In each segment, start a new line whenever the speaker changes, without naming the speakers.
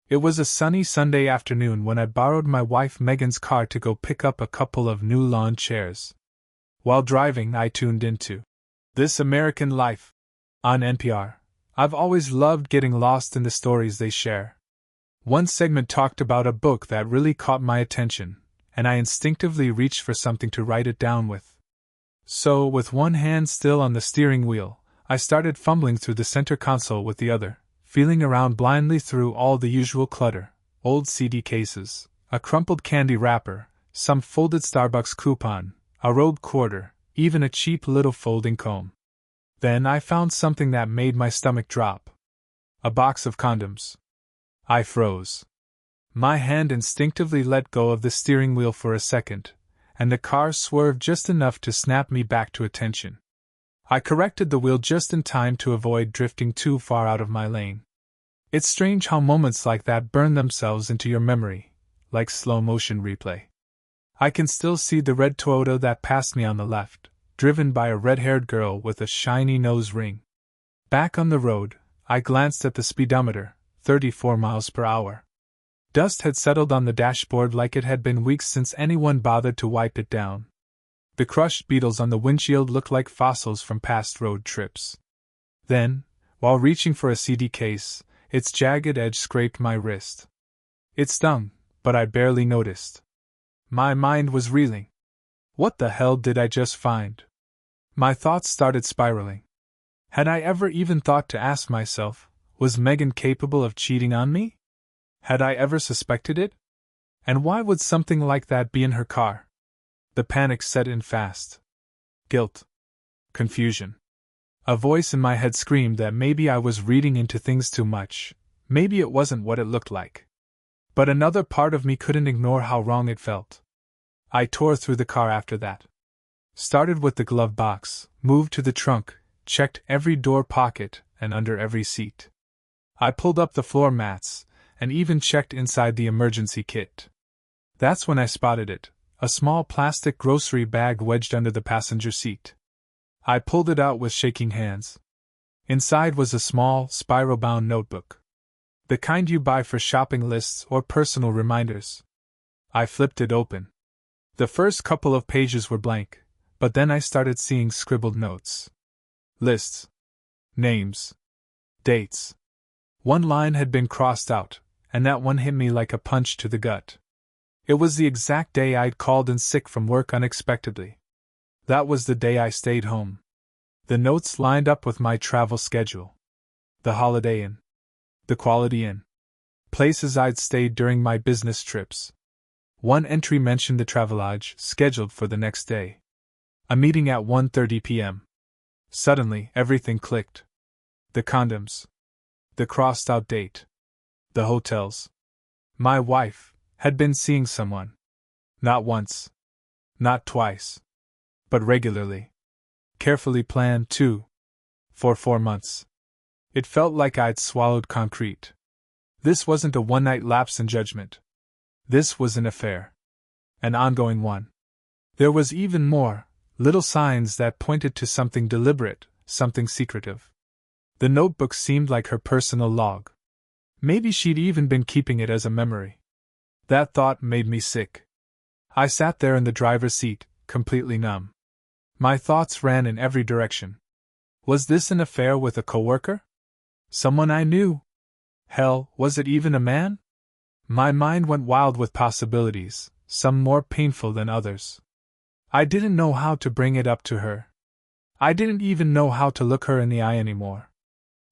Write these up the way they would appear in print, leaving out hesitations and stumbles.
It was a sunny Sunday afternoon when I borrowed my wife Megan's car to go pick up a couple of new lawn chairs. While driving, I tuned into This American Life on NPR. I've always loved getting lost in the stories they share. One segment talked about a book that really caught my attention, and I instinctively reached for something to write it down with. So, with one hand still on the steering wheel, I started fumbling through the center console with the other, feeling around blindly through all the usual clutter: old CD cases, a crumpled candy wrapper, some folded Starbucks coupon, a rolled quarter, even a cheap little folding comb. Then I found something that made my stomach drop. A box of condoms. I froze. My hand instinctively let go of the steering wheel for a second, and the car swerved just enough to snap me back to attention. I corrected the wheel just in time to avoid drifting too far out of my lane. It's strange how moments like that burn themselves into your memory, like slow-motion replay. I can still see the red Toyota that passed me on the left, driven by a red-haired girl with a shiny nose ring. Back on the road, I glanced at the speedometer, 34 miles per hour. Dust had settled on the dashboard like it had been weeks since anyone bothered to wipe it down. The crushed beetles on the windshield looked like fossils from past road trips. Then, while reaching for a CD case, its jagged edge scraped my wrist. It stung, but I barely noticed. My mind was reeling. What the hell did I just find? My thoughts started spiraling. Had I ever even thought to ask myself, was Megan capable of cheating on me? Had I ever suspected it? And why would something like that be in her car? The panic set in fast. Guilt. Confusion. A voice in my head screamed that maybe I was reading into things too much, maybe it wasn't what it looked like. But another part of me couldn't ignore how wrong it felt. I tore through the car after that. Started with the glove box, moved to the trunk, checked every door pocket and under every seat. I pulled up the floor mats, and even checked inside the emergency kit. That's when I spotted it, a small plastic grocery bag wedged under the passenger seat. I pulled it out with shaking hands. Inside was a small, spiral-bound notebook. The kind you buy for shopping lists or personal reminders. I flipped it open. The first couple of pages were blank, but then I started seeing scribbled notes. Lists. Names. Dates. One line had been crossed out, and that one hit me like a punch to the gut. It was the exact day I'd called in sick from work unexpectedly. That was the day I stayed home. The notes lined up with my travel schedule. The Holiday Inn. The Quality Inn. Places I'd stayed during my business trips. One entry mentioned the Travelodge, scheduled for the next day. A meeting at 1:30 p.m. Suddenly, everything clicked. The condoms. The crossed-out date. The hotels. My wife had been seeing someone. Not once. Not twice. But regularly. Carefully planned, too. For 4 months. It felt like I'd swallowed concrete. This wasn't a one-night lapse in judgment. This was an affair. An ongoing one. There was even more, little signs that pointed to something deliberate, something secretive. The notebook seemed like her personal log. Maybe she'd even been keeping it as a memory. That thought made me sick. I sat there in the driver's seat, completely numb. My thoughts ran in every direction. Was this an affair with a coworker? Someone I knew? Hell, was it even a man? My mind went wild with possibilities, some more painful than others. I didn't know how to bring it up to her. I didn't even know how to look her in the eye anymore.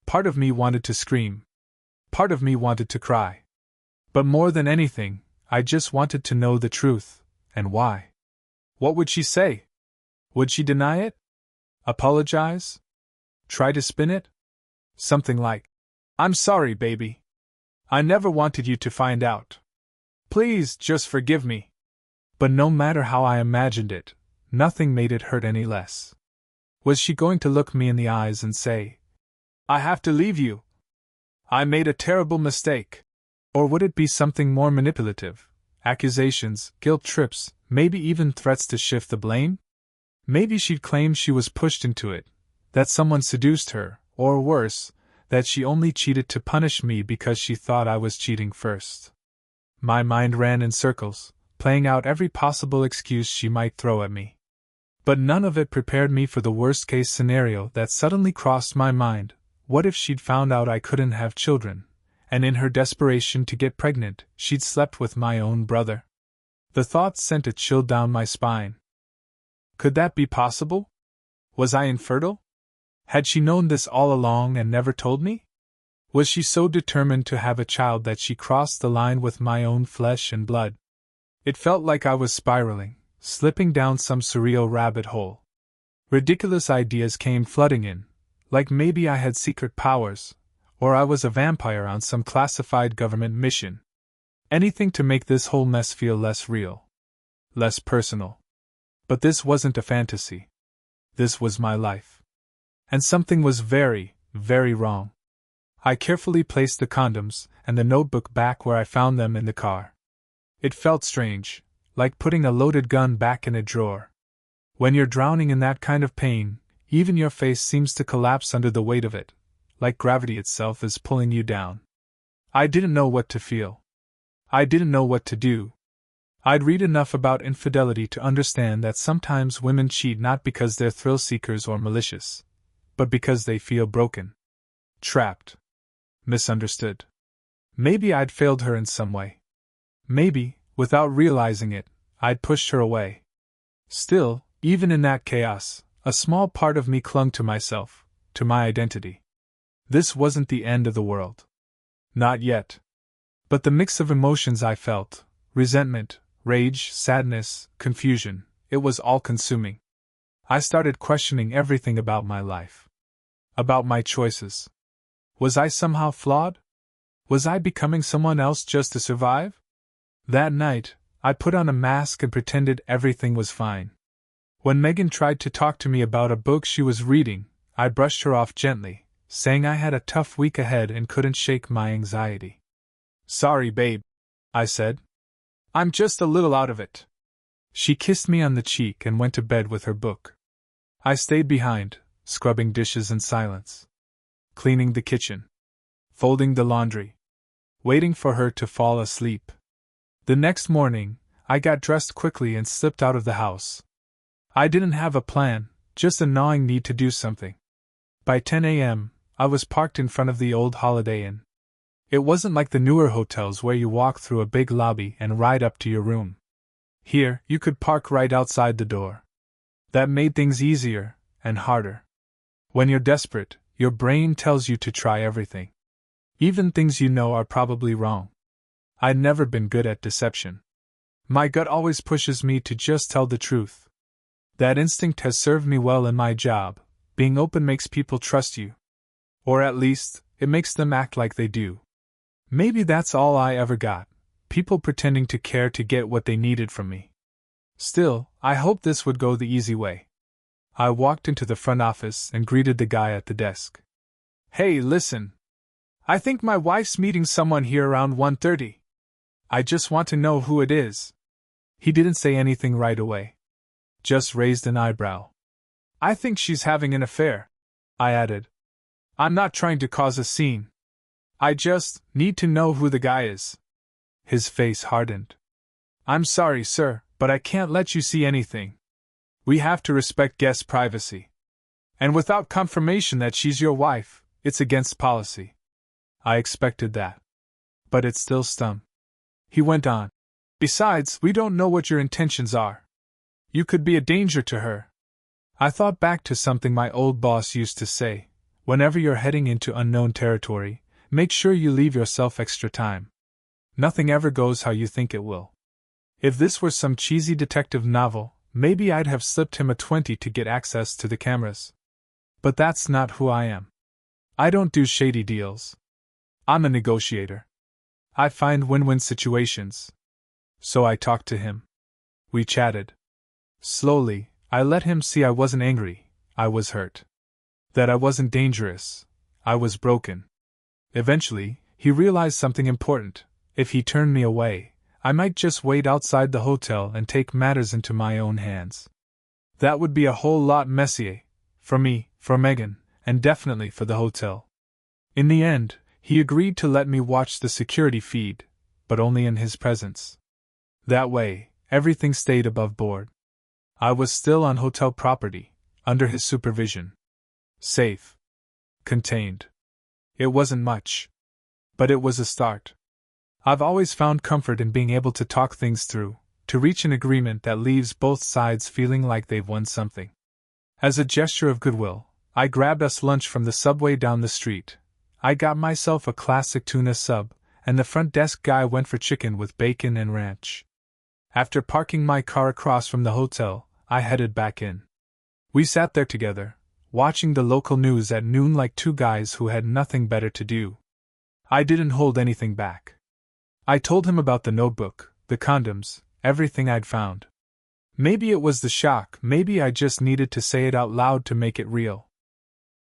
Part of me wanted to scream. Part of me wanted to cry. But more than anything, I just wanted to know the truth, and why. What would she say? Would she deny it? Apologize? Try to spin it? Something like, "I'm sorry, baby. I never wanted you to find out. Please, just forgive me." But no matter how I imagined it, nothing made it hurt any less. Was she going to look me in the eyes and say, "I have to leave you. I made a terrible mistake"? Or would it be something more manipulative? Accusations, guilt trips, maybe even threats to shift the blame? Maybe she'd claim she was pushed into it, that someone seduced her, or worse, that she only cheated to punish me because she thought I was cheating first. My mind ran in circles, playing out every possible excuse she might throw at me. But none of it prepared me for the worst-case scenario that suddenly crossed my mind. What if she'd found out I couldn't have children, and in her desperation to get pregnant, she'd slept with my own brother? The thought sent a chill down my spine. Could that be possible? Was I infertile? Had she known this all along and never told me? Was she so determined to have a child that she crossed the line with my own flesh and blood? It felt like I was spiraling, slipping down some surreal rabbit hole. Ridiculous ideas came flooding in, like maybe I had secret powers, or I was a vampire on some classified government mission. Anything to make this whole mess feel less real, less personal. But this wasn't a fantasy. This was my life. And something was very, very wrong. I carefully placed the condoms and the notebook back where I found them in the car. It felt strange, like putting a loaded gun back in a drawer. When you're drowning in that kind of pain, even your face seems to collapse under the weight of it, like gravity itself is pulling you down. I didn't know what to feel. I didn't know what to do. I'd read enough about infidelity to understand that sometimes women cheat not because they're thrill seekers or malicious, but because they feel broken, trapped, misunderstood. Maybe I'd failed her in some way. Maybe, without realizing it, I'd pushed her away. Still, even in that chaos, a small part of me clung to myself, to my identity. This wasn't the end of the world. Not yet. But the mix of emotions I felt, resentment, rage, sadness, confusion, it was all-consuming. I started questioning everything about my life. About my choices. Was I somehow flawed? Was I becoming someone else just to survive? That night, I put on a mask and pretended everything was fine. When Megan tried to talk to me about a book she was reading, I brushed her off gently, saying I had a tough week ahead and couldn't shake my anxiety. "Sorry, babe," I said. "I'm just a little out of it." She kissed me on the cheek and went to bed with her book. I stayed behind, scrubbing dishes in silence, cleaning the kitchen, folding the laundry, waiting for her to fall asleep. The next morning, I got dressed quickly and slipped out of the house. I didn't have a plan, just a gnawing need to do something. By 10 a.m., I was parked in front of the old Holiday Inn. It wasn't like the newer hotels where you walk through a big lobby and ride up to your room. Here, you could park right outside the door. That made things easier and harder. When you're desperate, your brain tells you to try everything. Even things you know are probably wrong. I'd never been good at deception. My gut always pushes me to just tell the truth. That instinct has served me well in my job. Being open makes people trust you. Or at least, it makes them act like they do. Maybe that's all I ever got, people pretending to care to get what they needed from me. Still, I hoped this would go the easy way. I walked into the front office and greeted the guy at the desk. "Hey, listen. I think my wife's meeting someone here around 1:30. I just want to know who it is." He didn't say anything right away. Just raised an eyebrow. "I think she's having an affair," I added. "I'm not trying to cause a scene. I just need to know who the guy is." His face hardened. "I'm sorry, sir, but I can't let you see anything. We have to respect guest privacy. And without confirmation that she's your wife, it's against policy." I expected that. But it still stung. He went on. "Besides, we don't know what your intentions are. You could be a danger to her." I thought back to something my old boss used to say: whenever you're heading into unknown territory, make sure you leave yourself extra time. Nothing ever goes how you think it will. If this were some cheesy detective novel, maybe I'd have slipped him a 20 to get access to the cameras. But that's not who I am. I don't do shady deals. I'm a negotiator. I find win-win situations. So I talked to him. We chatted. Slowly, I let him see I wasn't angry, I was hurt. That I wasn't dangerous, I was broken. Eventually, he realized something important. If he turned me away, I might just wait outside the hotel and take matters into my own hands. That would be a whole lot messier, for me, for Megan, and definitely for the hotel. In the end, he agreed to let me watch the security feed, but only in his presence. That way, everything stayed above board. I was still on hotel property, under his supervision. Safe. Contained. It wasn't much. But it was a start. I've always found comfort in being able to talk things through, to reach an agreement that leaves both sides feeling like they've won something. As a gesture of goodwill, I grabbed us lunch from the subway down the street. I got myself a classic tuna sub, and the front desk guy went for chicken with bacon and ranch. After parking my car across from the hotel, I headed back in. We sat there together, watching the local news at noon like two guys who had nothing better to do. I didn't hold anything back. I told him about the notebook, the condoms, everything I'd found. Maybe it was the shock, maybe I just needed to say it out loud to make it real.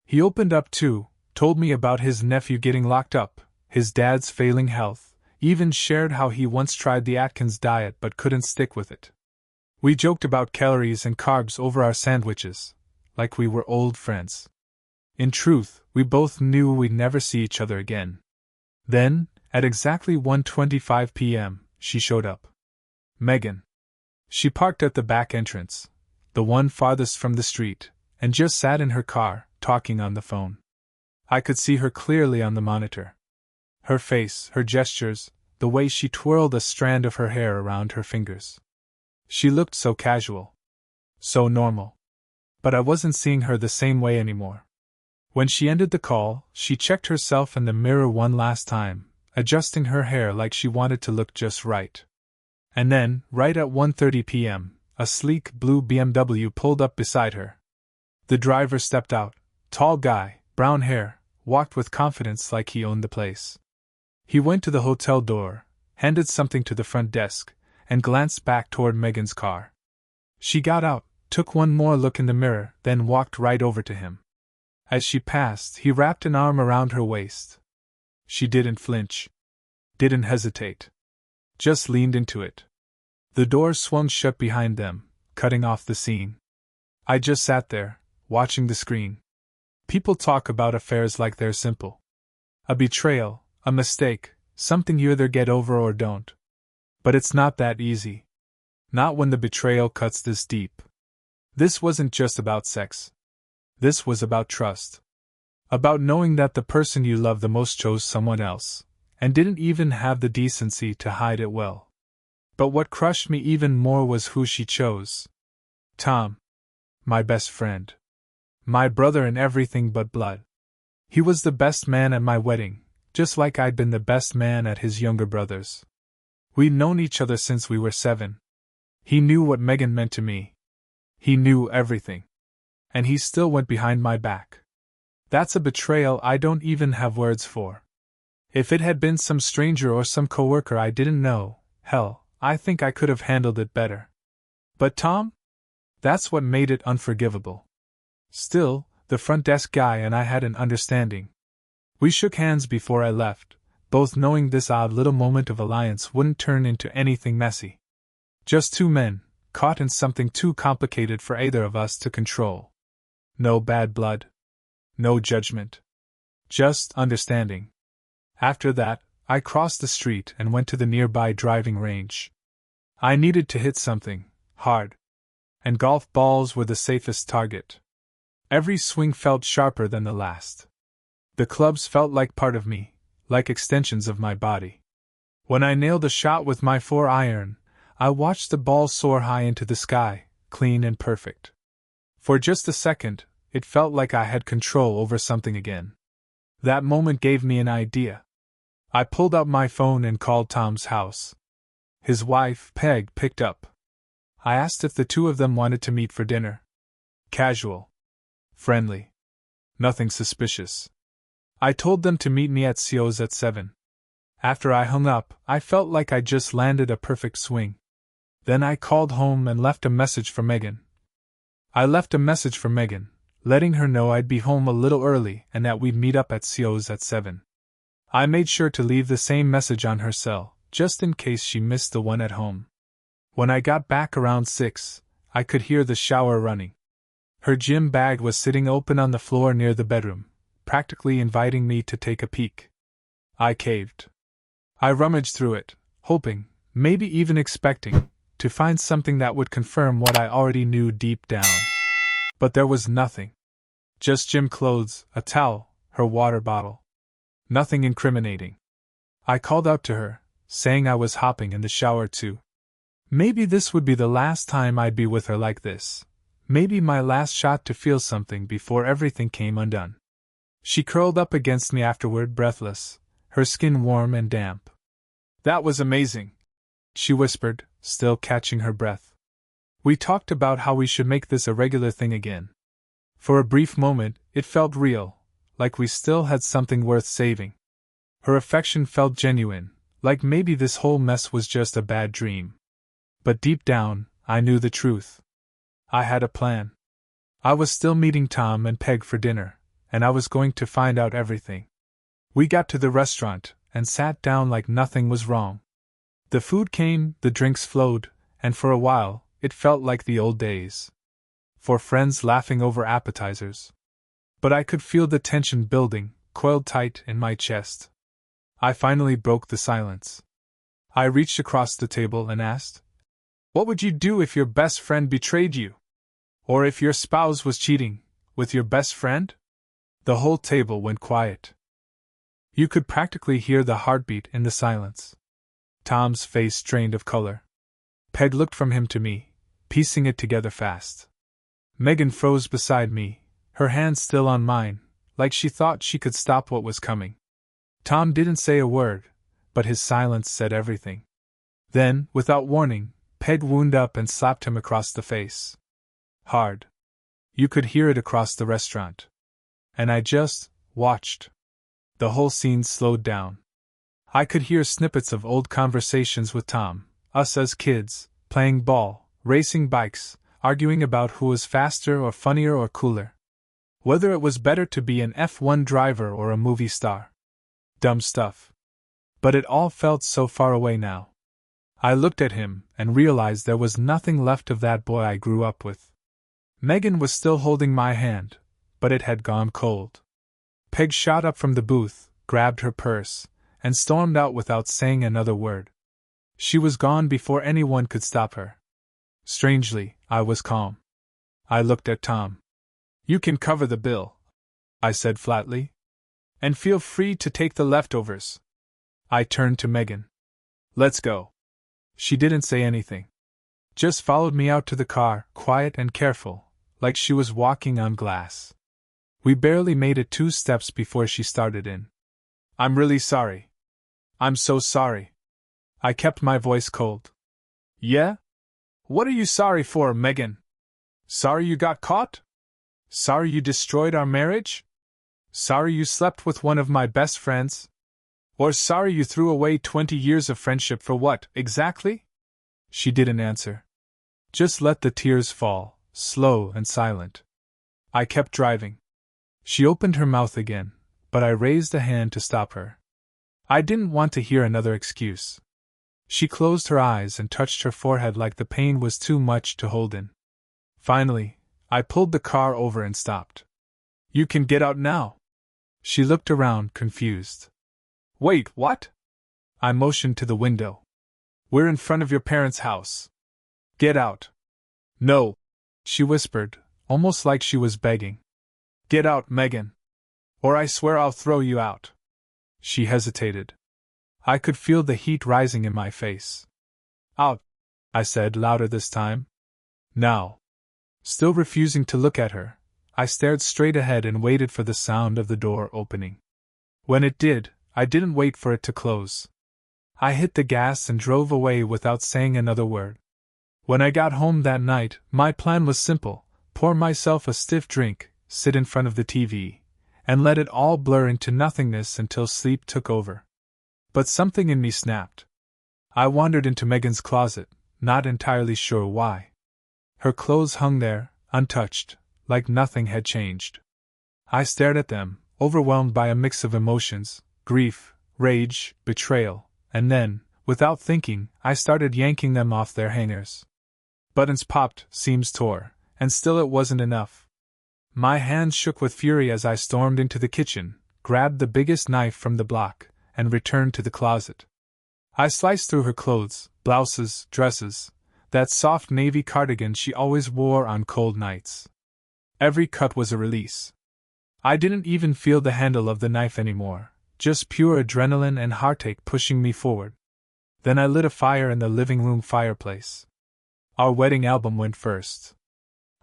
He opened up too, told me about his nephew getting locked up, his dad's failing health, even shared how he once tried the Atkins diet but couldn't stick with it. We joked about calories and carbs over our sandwiches, like we were old friends. In truth, we both knew we'd never see each other again. Then, at exactly 1:25 p.m., she showed up. Megan. She parked at the back entrance, the one farthest from the street, and just sat in her car, talking on the phone. I could see her clearly on the monitor. Her face, her gestures, the way she twirled a strand of her hair around her fingers. She looked so casual. So normal. But I wasn't seeing her the same way anymore. When she ended the call, she checked herself in the mirror one last time, adjusting her hair like she wanted to look just right. And then, right at 1:30 p.m., a sleek blue BMW pulled up beside her. The driver stepped out, tall guy, brown hair, walked with confidence like he owned the place. He went to the hotel door, handed something to the front desk, and glanced back toward Megan's car. She got out, took one more look in the mirror, then walked right over to him. As she passed, he wrapped an arm around her waist. She didn't flinch. Didn't hesitate. Just leaned into it. The doors swung shut behind them, cutting off the scene. I just sat there, watching the screen. People talk about affairs like they're simple. A betrayal, a mistake, something you either get over or don't. But it's not that easy. Not when the betrayal cuts this deep. This wasn't just about sex. This was about trust. About knowing that the person you love the most chose someone else, and didn't even have the decency to hide it well. But what crushed me even more was who she chose. Tom. My best friend. My brother in everything but blood. He was the best man at my wedding, just like I'd been the best man at his younger brother's. We'd known each other since we were 7. He knew what Megan meant to me. He knew everything. And he still went behind my back. That's a betrayal I don't even have words for. If it had been some stranger or some coworker I didn't know, hell, I think I could have handled it better. But Tom? That's what made it unforgivable. Still, the front desk guy and I had an understanding. We shook hands before I left, both knowing this odd little moment of alliance wouldn't turn into anything messy. Just two men, caught in something too complicated for either of us to control. No bad blood. No judgment. Just understanding. After that, I crossed the street and went to the nearby driving range. I needed to hit something hard. And golf balls were the safest target. Every swing felt sharper than the last. The clubs felt like part of me, like extensions of my body. When I nailed a shot with my 4-iron, I watched the ball soar high into the sky, clean and perfect. For just a second, it felt like I had control over something again. That moment gave me an idea. I pulled out my phone and called Tom's house. His wife, Peg, picked up. I asked if the two of them wanted to meet for dinner. Casual. Friendly. Nothing suspicious. I told them to meet me at Sio's at 7. After I hung up, I felt like I just landed a perfect swing. Then I called home and left a message for Megan. Letting her know I'd be home a little early and that we'd meet up at Sio's at 7. I made sure to leave the same message on her cell, just in case she missed the one at home. When I got back around 6, I could hear the shower running. Her gym bag was sitting open on the floor near the bedroom, practically inviting me to take a peek. I caved. I rummaged through it, hoping, maybe even expecting, to find something that would confirm what I already knew deep down. But there was nothing. Just gym clothes, a towel, her water bottle. Nothing incriminating. I called out to her, saying I was hopping in the shower too. Maybe this would be the last time I'd be with her like this. Maybe my last shot to feel something before everything came undone. She curled up against me afterward, breathless, her skin warm and damp. "That was amazing," she whispered, still catching her breath. We talked about how we should make this a regular thing again. For a brief moment, it felt real, like we still had something worth saving. Her affection felt genuine, like maybe this whole mess was just a bad dream. But deep down, I knew the truth. I had a plan. I was still meeting Tom and Peg for dinner, and I was going to find out everything. We got to the restaurant, and sat down like nothing was wrong. The food came, the drinks flowed, and for a while, it felt like the old days. For friends laughing over appetizers. But I could feel the tension building, coiled tight in my chest. I finally broke the silence. I reached across the table and asked, "What would you do if your best friend betrayed you? Or if your spouse was cheating with your best friend?" The whole table went quiet. You could practically hear the heartbeat in the silence. Tom's face drained of color. Peg looked from him to me, piecing it together fast. Megan froze beside me, her hand still on mine, like she thought she could stop what was coming. Tom didn't say a word, but his silence said everything. Then, without warning, Peg wound up and slapped him across the face. Hard. You could hear it across the restaurant. And I just watched. The whole scene slowed down. I could hear snippets of old conversations with Tom, us as kids, playing ball, racing bikes, arguing about who was faster or funnier or cooler. Whether it was better to be an F1 driver or a movie star. Dumb stuff. But it all felt so far away now. I looked at him and realized there was nothing left of that boy I grew up with. Megan was still holding my hand, but it had gone cold. Peg shot up from the booth, grabbed her purse, and stormed out without saying another word. She was gone before anyone could stop her. Strangely, I was calm. I looked at Tom. "You can cover the bill," I said flatly. "And feel free to take the leftovers." I turned to Megan. "Let's go." She didn't say anything. Just followed me out to the car, quiet and careful, like she was walking on glass. We barely made it 2 steps before she started in. "I'm really sorry. I'm so sorry." I kept my voice cold. "Yeah? What are you sorry for, Megan? Sorry you got caught? Sorry you destroyed our marriage? Sorry you slept with one of my best friends? Or sorry you threw away 20 years of friendship for what, exactly?" She didn't answer. Just let the tears fall, slow and silent. I kept driving. She opened her mouth again, but I raised a hand to stop her. I didn't want to hear another excuse. She closed her eyes and touched her forehead like the pain was too much to hold in. Finally, I pulled the car over and stopped. "You can get out now." She looked around, confused. "Wait, what?" I motioned to the window. "We're in front of your parents' house. Get out." "No," she whispered, almost like she was begging. "Get out, Megan. Or I swear I'll throw you out." She hesitated. I could feel the heat rising in my face. "Out," I said, louder this time. "Now." Still refusing to look at her, I stared straight ahead and waited for the sound of the door opening. When it did, I didn't wait for it to close. I hit the gas and drove away without saying another word. When I got home that night, my plan was simple: pour myself a stiff drink, sit in front of the TV, and let it all blur into nothingness until sleep took over. But something in me snapped. I wandered into Megan's closet, not entirely sure why. Her clothes hung there, untouched, like nothing had changed. I stared at them, overwhelmed by a mix of emotions: grief, rage, betrayal, and then, without thinking, I started yanking them off their hangers. Buttons popped, seams tore, and still it wasn't enough. My hands shook with fury as I stormed into the kitchen, grabbed the biggest knife from the block, and returned to the closet. I sliced through her clothes, blouses, dresses, that soft navy cardigan she always wore on cold nights. Every cut was a release. I didn't even feel the handle of the knife anymore, just pure adrenaline and heartache pushing me forward. Then I lit a fire in the living room fireplace. Our wedding album went first.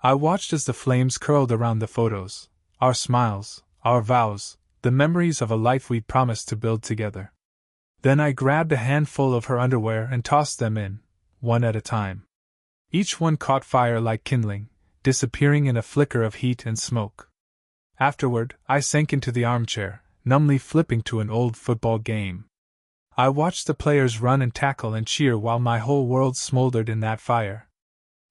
I watched as the flames curled around the photos, our smiles, our vows, the memories of a life we'd promised to build together. Then I grabbed a handful of her underwear and tossed them in, one at a time. Each one caught fire like kindling, disappearing in a flicker of heat and smoke. Afterward, I sank into the armchair, numbly flipping to an old football game. I watched the players run and tackle and cheer while my whole world smoldered in that fire.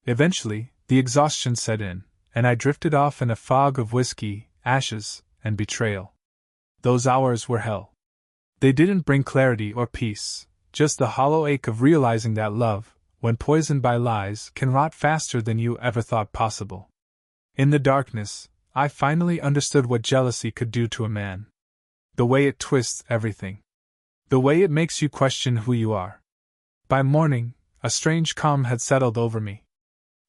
Eventually, the exhaustion set in, and I drifted off in a fog of whiskey, ashes, and betrayal. Those hours were hell. They didn't bring clarity or peace, just the hollow ache of realizing that love, when poisoned by lies, can rot faster than you ever thought possible. In the darkness, I finally understood what jealousy could do to a man. The way it twists everything. The way it makes you question who you are. By morning, a strange calm had settled over me.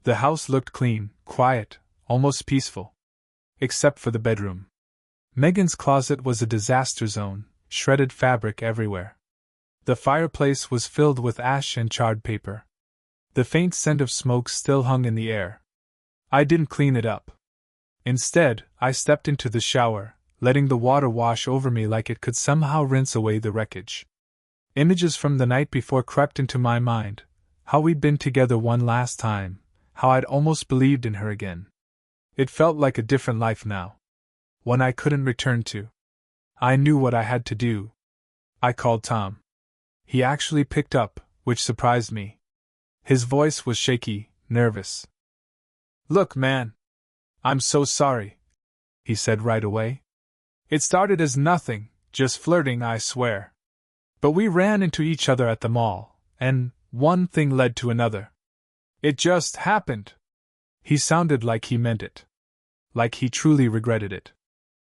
The house looked clean, quiet, almost peaceful. Except for the bedroom. Megan's closet was a disaster zone, shredded fabric everywhere. The fireplace was filled with ash and charred paper. The faint scent of smoke still hung in the air. I didn't clean it up. Instead, I stepped into the shower, letting the water wash over me like it could somehow rinse away the wreckage. Images from the night before crept into my mind, how we'd been together one last time, how I'd almost believed in her again. It felt like a different life now. One I couldn't return to. I knew what I had to do. I called Tom. He actually picked up, which surprised me. His voice was shaky, nervous. "Look, man. I'm so sorry," he said right away. "It started as nothing, just flirting, I swear. But we ran into each other at the mall, and one thing led to another. It just happened." He sounded like he meant it. Like he truly regretted it.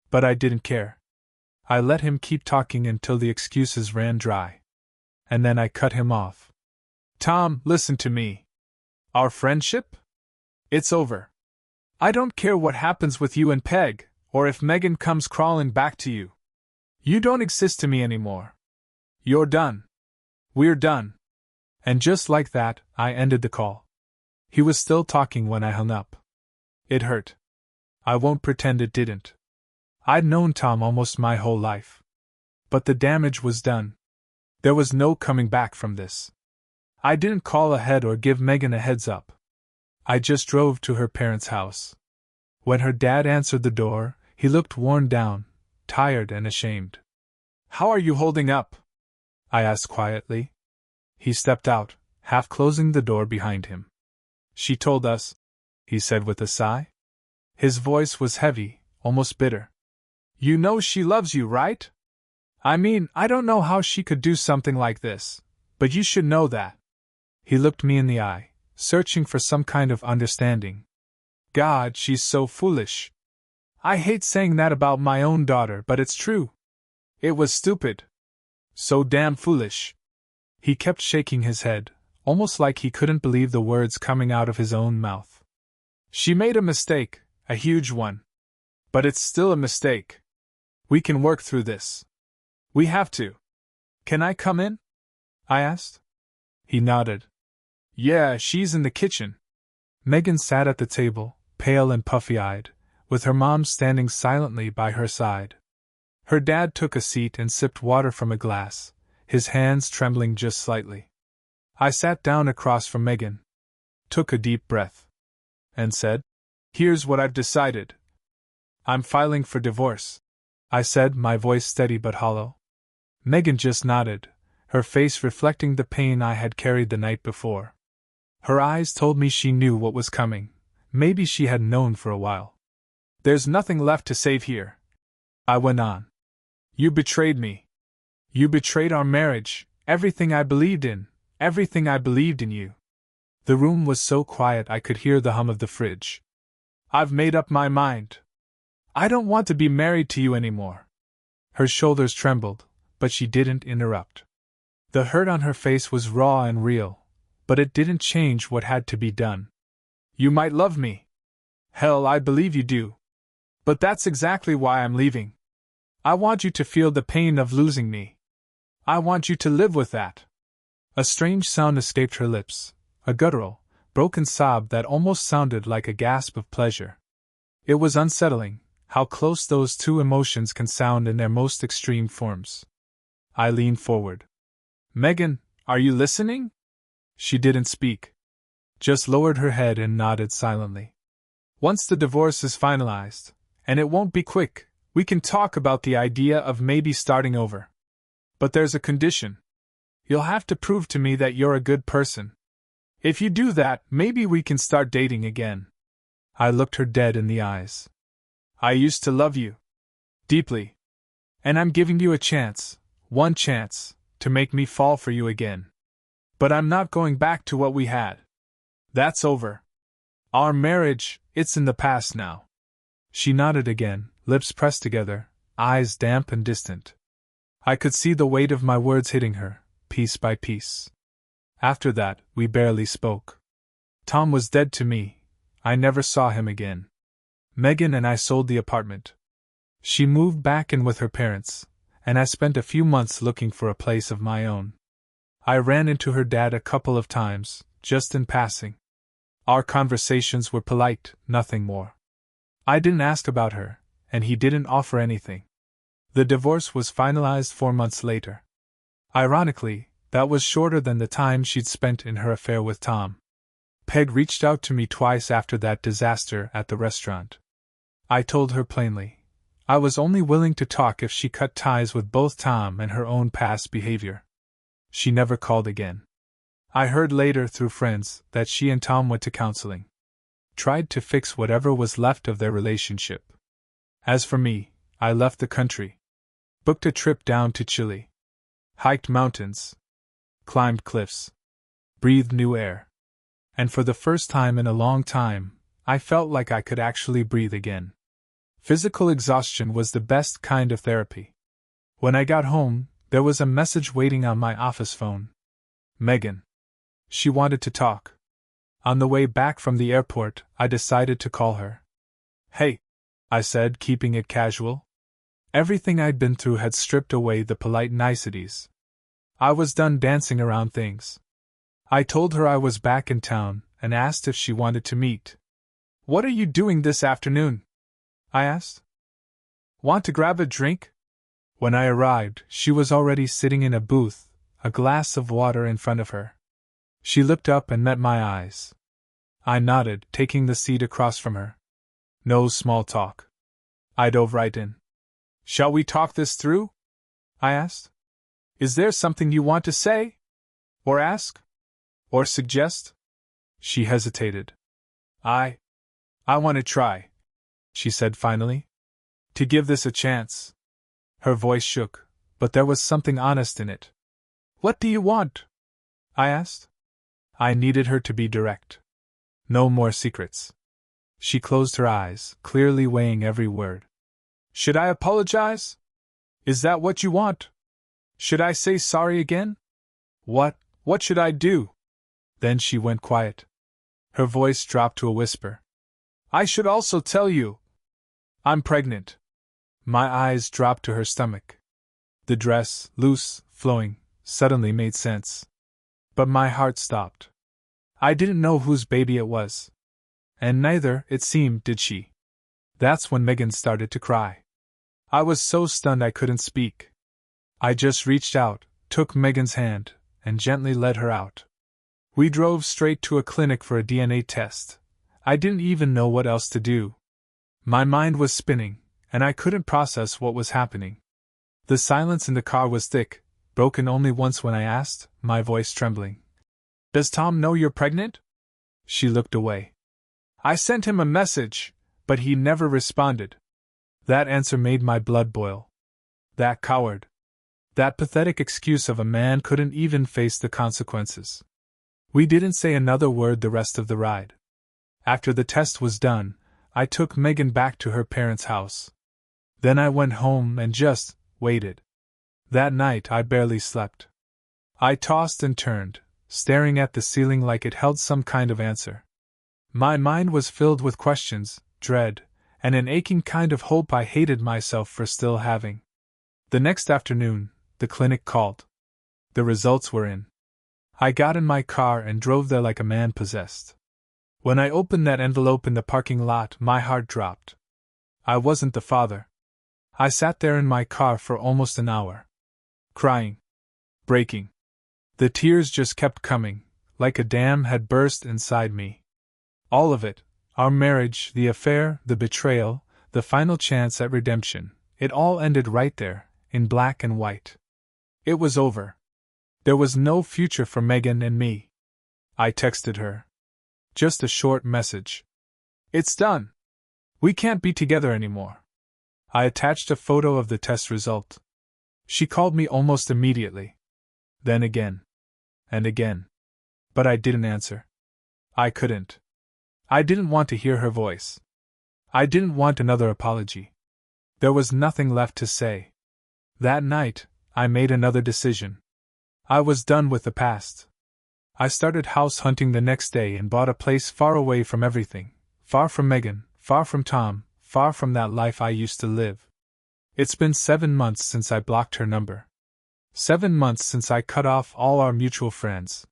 But I didn't care. I let him keep talking until the excuses ran dry. And then I cut him off. "Tom, listen to me. Our friendship? It's over. I don't care what happens with you and Peg, or if Megan comes crawling back to you. You don't exist to me anymore. You're done. We're done." And just like that, I ended the call. He was still talking when I hung up. It hurt. I won't pretend it didn't. I'd known Tom almost my whole life. But the damage was done. There was no coming back from this. I didn't call ahead or give Megan a heads up. I just drove to her parents' house. When her dad answered the door, he looked worn down, tired and ashamed. "How are you holding up?" I asked quietly. He stepped out, half closing the door behind him. "She told us," he said with a sigh. His voice was heavy, almost bitter. "You know she loves you, right? I mean, I don't know how she could do something like this, but you should know that." He looked me in the eye, searching for some kind of understanding. "God, she's so foolish. I hate saying that about my own daughter, but it's true. It was stupid. So damn foolish." He kept shaking his head, almost like he couldn't believe the words coming out of his own mouth. "She made a mistake, a huge one. But it's still a mistake. We can work through this. We have to. Can I come in?" I asked. He nodded. "Yeah, she's in the kitchen." Megan sat at the table, pale and puffy-eyed, with her mom standing silently by her side. Her dad took a seat and sipped water from a glass, his hands trembling just slightly. I sat down across from Megan, took a deep breath, and said, "Here's what I've decided. I'm filing for divorce," I said, my voice steady but hollow. Megan just nodded, her face reflecting the pain I had carried the night before. Her eyes told me she knew what was coming. Maybe she had known for a while. "There's nothing left to save here," I went on. "You betrayed me. You betrayed our marriage, everything I believed in, everything I believed in you." The room was so quiet I could hear the hum of the fridge. "I've made up my mind," I don't want to be married to you anymore. Her shoulders trembled, but she didn't interrupt. The hurt on her face was raw and real, but it didn't change what had to be done. You might love me. Hell, I believe you do. But that's exactly why I'm leaving. I want you to feel the pain of losing me. I want you to live with that. A strange sound escaped her lips, a guttural, broken sob that almost sounded like a gasp of pleasure. It was unsettling, how close those two emotions can sound in their most extreme forms. I leaned forward. Megan, are you listening? She didn't speak. Just lowered her head and nodded silently. Once the divorce is finalized, and it won't be quick, we can talk about the idea of maybe starting over. But there's a condition. You'll have to prove to me that you're a good person. If you do that, maybe we can start dating again. I looked her dead in the eyes. I used to love you. Deeply. And I'm giving you a chance, one chance, to make me fall for you again. But I'm not going back to what we had. That's over. Our marriage, it's in the past now. She nodded again, lips pressed together, eyes damp and distant. I could see the weight of my words hitting her, piece by piece. After that, we barely spoke. Tom was dead to me. I never saw him again. Megan and I sold the apartment. She moved back in with her parents, and I spent a few months looking for a place of my own. I ran into her dad a couple of times, just in passing. Our conversations were polite, nothing more. I didn't ask about her, and he didn't offer anything. The divorce was finalized 4 months later. Ironically, that was shorter than the time she'd spent in her affair with Tom. Peg reached out to me twice after that disaster at the restaurant. I told her plainly, I was only willing to talk if she cut ties with both Tom and her own past behavior. She never called again. I heard later through friends that she and Tom went to counseling. Tried to fix whatever was left of their relationship. As for me, I left the country. Booked a trip down to Chile. Hiked mountains. Climbed cliffs. Breathed new air. And for the first time in a long time, I felt like I could actually breathe again. Physical exhaustion was the best kind of therapy. When I got home, there was a message waiting on my office phone. Megan. She wanted to talk. On the way back from the airport, I decided to call her. Hey, I said, keeping it casual. Everything I'd been through had stripped away the polite niceties. I was done dancing around things. I told her I was back in town and asked if she wanted to meet. What are you doing this afternoon? I asked. Want to grab a drink? When I arrived, she was already sitting in a booth, a glass of water in front of her. She looked up and met my eyes. I nodded, taking the seat across from her. No small talk. I dove right in. Shall we talk this through? I asked. Is there something you want to say? Or ask? Or suggest? She hesitated. I want to try, she said finally. To give this a chance. Her voice shook, but there was something honest in it. What do you want? I asked. I needed her to be direct. No more secrets. She closed her eyes, clearly weighing every word. Should I apologize? Is that what you want? Should I say sorry again? What should I do? Then she went quiet. Her voice dropped to a whisper. I should also tell you. I'm pregnant. My eyes dropped to her stomach. The dress, loose, flowing, suddenly made sense. But my heart stopped. I didn't know whose baby it was. And neither, it seemed, did she. That's when Megan started to cry. I was so stunned I couldn't speak. I just reached out, took Megan's hand, and gently led her out. We drove straight to a clinic for a DNA test. I didn't even know what else to do. My mind was spinning, and I couldn't process what was happening. The silence in the car was thick, broken only once when I asked, my voice trembling. Does Tom know you're pregnant? She looked away. I sent him a message, but he never responded. That answer made my blood boil. That coward. That pathetic excuse of a man couldn't even face the consequences. We didn't say another word the rest of the ride. After the test was done, I took Megan back to her parents' house. Then I went home and just waited. That night I barely slept. I tossed and turned, staring at the ceiling like it held some kind of answer. My mind was filled with questions, dread, and an aching kind of hope I hated myself for still having. The next afternoon, the clinic called. The results were in. I got in my car and drove there like a man possessed. When I opened that envelope in the parking lot, my heart dropped. I wasn't the father. I sat there in my car for almost an hour. Crying. Breaking. The tears just kept coming, like a dam had burst inside me. All of it, our marriage, the affair, the betrayal, the final chance at redemption, it all ended right there, in black and white. It was over. There was no future for Megan and me. I texted her. Just a short message. It's done. We can't be together anymore. I attached a photo of the test result. She called me almost immediately. Then again. And again. But I didn't answer. I couldn't. I didn't want to hear her voice. I didn't want another apology. There was nothing left to say. That night, I made another decision. I was done with the past. I started house hunting the next day and bought a place far away from everything, far from Megan, far from Tom, far from that life I used to live. It's been 7 months since I blocked her number. 7 months since I cut off all our mutual friends.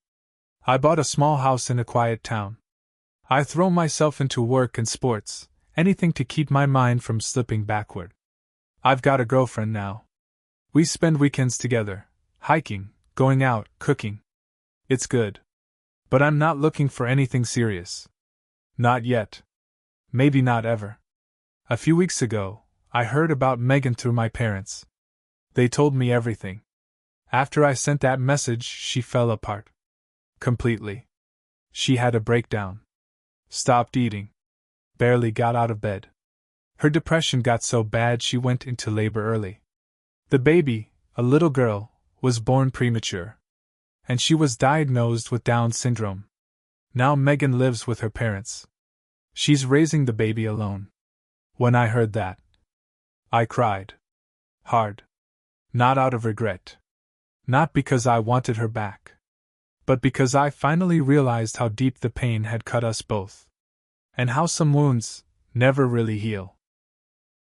I bought a small house in a quiet town. I throw myself into work and sports, anything to keep my mind from slipping backward. I've got a girlfriend now. We spend weekends together, hiking, going out, cooking. It's good. But I'm not looking for anything serious. Not yet. Maybe not ever. A few weeks ago, I heard about Megan through my parents. They told me everything. After I sent that message, she fell apart. Completely. She had a breakdown. Stopped eating. Barely got out of bed. Her depression got so bad she went into labor early. The baby, a little girl, was born premature. And she was diagnosed with Down syndrome. Now Megan lives with her parents. She's raising the baby alone. When I heard that, I cried. Hard. Not out of regret. Not because I wanted her back. But because I finally realized how deep the pain had cut us both. And how some wounds never really heal.